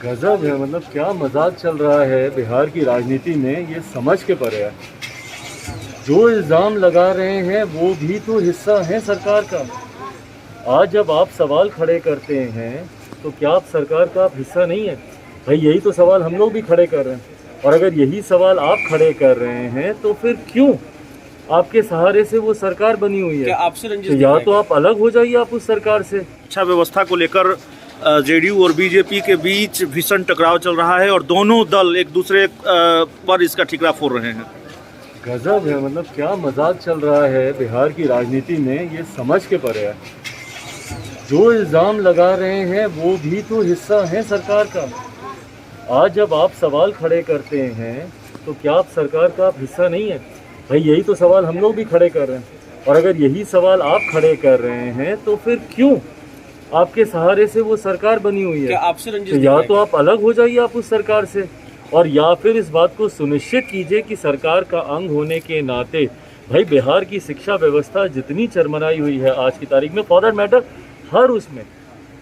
गजब है। मतलब क्या मजाक चल रहा है बिहार की राजनीति में, ये समझ के परे है। जो इल्ज़ाम लगा रहे हैं वो भी तो हिस्सा है सरकार का। आज जब आप सवाल खड़े करते हैं तो क्या आप सरकार का आप हिस्सा नहीं है? भाई यही तो सवाल हम लोग भी खड़े कर रहे हैं। और अगर यही सवाल आप खड़े कर रहे हैं तो फिर क्यों आपके सहारे से वो सरकार बनी हुई है? आपसे तो या तो आप अलग हो जाइए आप उस सरकार से। शिक्षा व्यवस्था को लेकर जेडीयू और बीजेपी के बीच भीषण टकराव चल रहा है और दोनों दल एक दूसरे पर इसका ठिकरा फोड़ रहे हैं। गजब है। मतलब क्या मजाक चल रहा है बिहार की राजनीति में, ये समझ के परे है। जो इल्ज़ाम लगा रहे हैं वो भी तो हिस्सा है सरकार का। आज जब आप सवाल खड़े करते हैं तो क्या आप सरकार का आप हिस्सा नहीं है? भाई यही तो सवाल हम लोग भी खड़े कर रहे हैं। और अगर यही सवाल आप खड़े कर रहे हैं तो फिर क्यों आपके सहारे से वो सरकार बनी हुई है? आपसे तो या तो आप अलग हो जाइए आप उस सरकार से, और या फिर इस बात को सुनिश्चित कीजिए कि सरकार का अंग होने के नाते भाई बिहार की शिक्षा व्यवस्था जितनी चरमराई हुई है आज की तारीख में, फॉर दैट मैटर हर उसमें,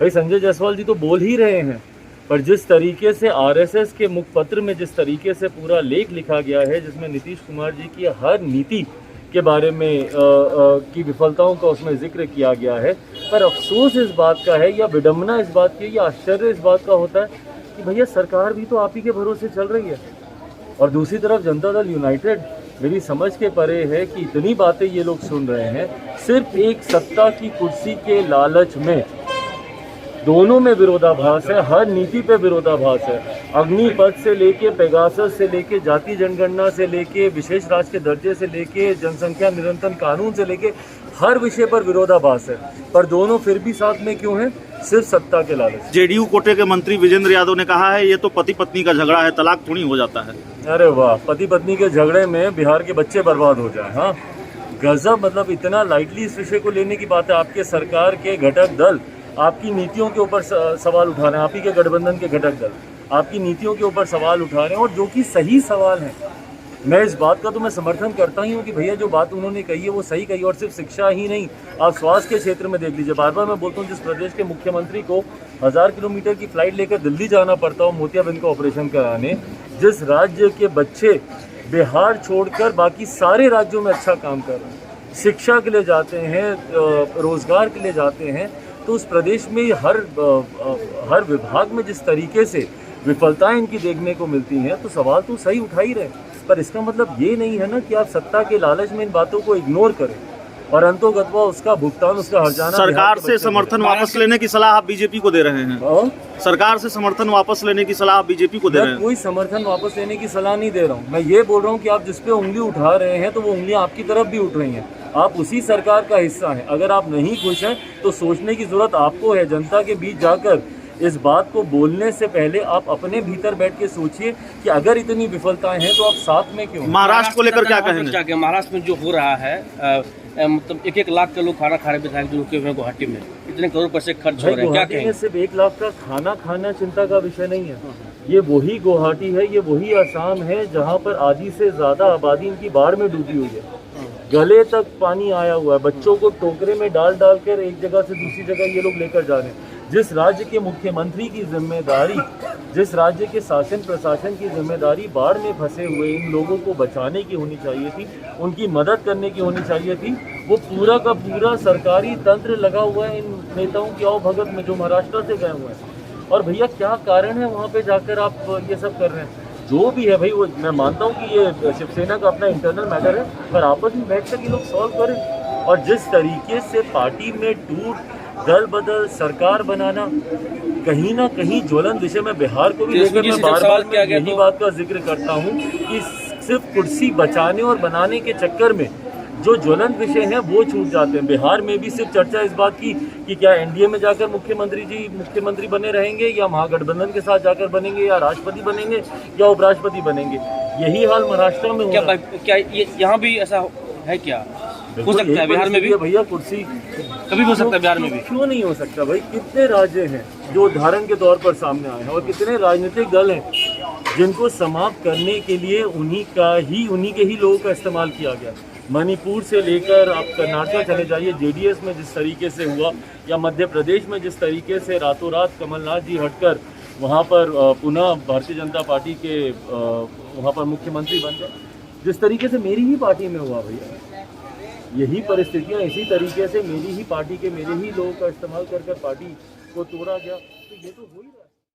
भाई संजय जायसवाल जी तो बोल ही रहे हैं, पर जिस तरीके से आरएसएस के मुखपत्र में जिस तरीके से पूरा लेख लिखा गया है जिसमें नीतीश कुमार जी की हर नीति के बारे में की विफलताओं का उसमें जिक्र किया गया है, पर अफसोस इस बात का है या विडम्बना इस बात की या आश्चर्य इस बात का होता है कि भैया सरकार भी तो आप ही के भरोसे चल रही है। और दूसरी तरफ जनता दल यूनाइटेड मेरी समझ के परे है कि इतनी बातें ये लोग सुन रहे हैं सिर्फ एक सत्ता की कुर्सी के लालच में। दोनों में विरोधाभास है, हर नीति पे विरोधाभास है। अग्निपथ से लेके पेगासस से लेके जाति जनगणना से लेके विशेष राज्य के दर्जे से लेके जनसंख्या निरंतर कानून से लेके हर विषय पर विरोधाभास है, पर दोनों फिर भी साथ में क्यों हैं? सिर्फ सत्ता के लालच। जेडीयू कोटे के मंत्री विजेंद्र यादव ने कहा है ये तो पति पत्नी का झगड़ा है, तलाक थोड़ी हो जाता है। अरे वाह, पति पत्नी के झगड़े में बिहार के बच्चे बर्बाद हो जाए। हाँ गजब। मतलब इतना लाइटली इस विषय को लेने की बात है। आपके सरकार के घटक दल आपकी नीतियों के ऊपर सवाल उठा रहे हैं, आप ही के गठबंधन के घटक दल आपकी नीतियों के ऊपर सवाल उठा रहे हैं, और जो कि सही सवाल है। मैं इस बात का तो मैं समर्थन करता ही हूँ कि भैया जो बात उन्होंने कही है वो सही कही। और सिर्फ शिक्षा ही नहीं, आप स्वास्थ्य के क्षेत्र में देख लीजिए। बार बार मैं बोलता हूँ, जिस प्रदेश के मुख्यमंत्री को 1000 किलोमीटर की फ्लाइट लेकर दिल्ली जाना पड़ता हो मोतियाबिंद का ऑपरेशन कराने, जिस राज्य के बच्चे बिहार छोड़कर बाकी सारे राज्यों में अच्छा काम कर रहे हैं, शिक्षा के लिए जाते हैं, रोजगार के लिए जाते हैं, तो उस प्रदेश में हर विभाग में जिस तरीके से विफलताएं इनकी देखने को मिलती हैं, तो सवाल तो सही उठा ही रहे। पर इसका मतलब ये नहीं है ना कि आप सत्ता के लालच में इन बातों को इग्नोर करें और अंतोगत्वा उसका भुगतान, उसका हर्जाना। सरकार से समर्थन वापस लेने की सलाह आप बीजेपी को दे रहे हैं? सरकार से समर्थन वापस लेने की सलाह आप बीजेपी को दे रहे हैं? कोई समर्थन वापस लेने की सलाह नहीं दे रहा हूँ। मैं ये बोल रहा हूँ कि आप जिस पे उंगली उठा रहे हैं तो वो उंगलियां आपकी तरफ भी उठ रही हैं। आप उसी सरकार का हिस्सा हैं। अगर आप नहीं खुश हैं तो सोचने की जरूरत आपको है। जनता के बीच जाकर इस बात को बोलने से पहले आप अपने भीतर बैठ के सोचिए कि अगर इतनी विफलताएं हैं तो आप साथ में क्यों? महाराष्ट्र को लेकर क्या कहेंगे? महाराष्ट्र में जो हो रहा है, मतलब 1-1 लाख के लोग खाना खा रहे विधायक जो रुके हुए हैं गुवाहाटी में, इतने करोड़ पैसे खर्च हो रहे हैं, क्या कहेंगे? सिर्फ 1 लाख का खाना खाना चिंता का विषय नहीं है। ये वही गुवाहाटी है, ये वही आसाम है जहाँ पर आधी से ज्यादा आबादी इनकी बाढ़ में डूबी हुई है। गले तक पानी आया हुआ है। बच्चों को टोकरे में डाल कर एक जगह से दूसरी जगह ये लोग लेकर जा रहे हैं। जिस राज्य के मुख्यमंत्री की जिम्मेदारी, जिस राज्य के शासन प्रशासन की जिम्मेदारी बाढ़ में फंसे हुए इन लोगों को बचाने की होनी चाहिए थी, उनकी मदद करने की होनी चाहिए थी, वो पूरा का पूरा सरकारी तंत्र लगा हुआ है इन नेताओं की आवभगत में जो महाराष्ट्र से गए हुए हैं। और भैया क्या कारण है वहाँ पे जाकर आप ये सब कर रहे हैं? जो भी है भाई, वो मैं मानता हूँ कि ये शिवसेना का अपना इंटरनल मैटर है, पर आपस में बैठकर ये लोग सॉल्व करें। और जिस तरीके से पार्टी में टूट, दल बदल, सरकार बनाना, कहीं ना कहीं ज्वलंत विषय में बिहार को भी लेकर मैं बार बार यही बात का जिक्र करता हूँ कि सिर्फ कुर्सी बचाने और बनाने के चक्कर में जो ज्वलंत विषय हैं वो छूट जाते हैं। बिहार में भी सिर्फ चर्चा इस बात की कि क्या एनडीए में जाकर मुख्यमंत्री बने रहेंगे, या महागठबंधन के साथ जाकर बनेंगे, या राष्ट्रपति बनेंगे, या उपराष्ट्रपति बनेंगे। यही हाल महाराष्ट्र में हो रहा है। क्या यहाँ भी ऐसा है? क्या हो सकता है बिहार में भी? भैया कुर्सी कभी हो सकता है बिहार में भी? क्यों नहीं हो सकता भाई? कितने राज्य हैं जो उदाहरण के तौर पर सामने आए हैं, और कितने राजनीतिक दल हैं जिनको समाप्त करने के लिए उन्हीं के ही लोगों का इस्तेमाल किया गया। मणिपुर से लेकर आप कर्नाटक चले जाइए, जेडीएस में जिस तरीके से हुआ, या मध्य प्रदेश में जिस तरीके से रातों रात कमलनाथ जी हटकर वहाँ पर पुनः भारतीय जनता पार्टी के वहाँ पर मुख्यमंत्री बन गए। जिस तरीके से मेरी ही पार्टी में हुआ भैया, यही परिस्थितियाँ इसी तरीके से मेरी ही पार्टी के मेरे ही लोगों का इस्तेमाल कर पार्टी को तोड़ा गया, तो ये तो हो ही रहा है।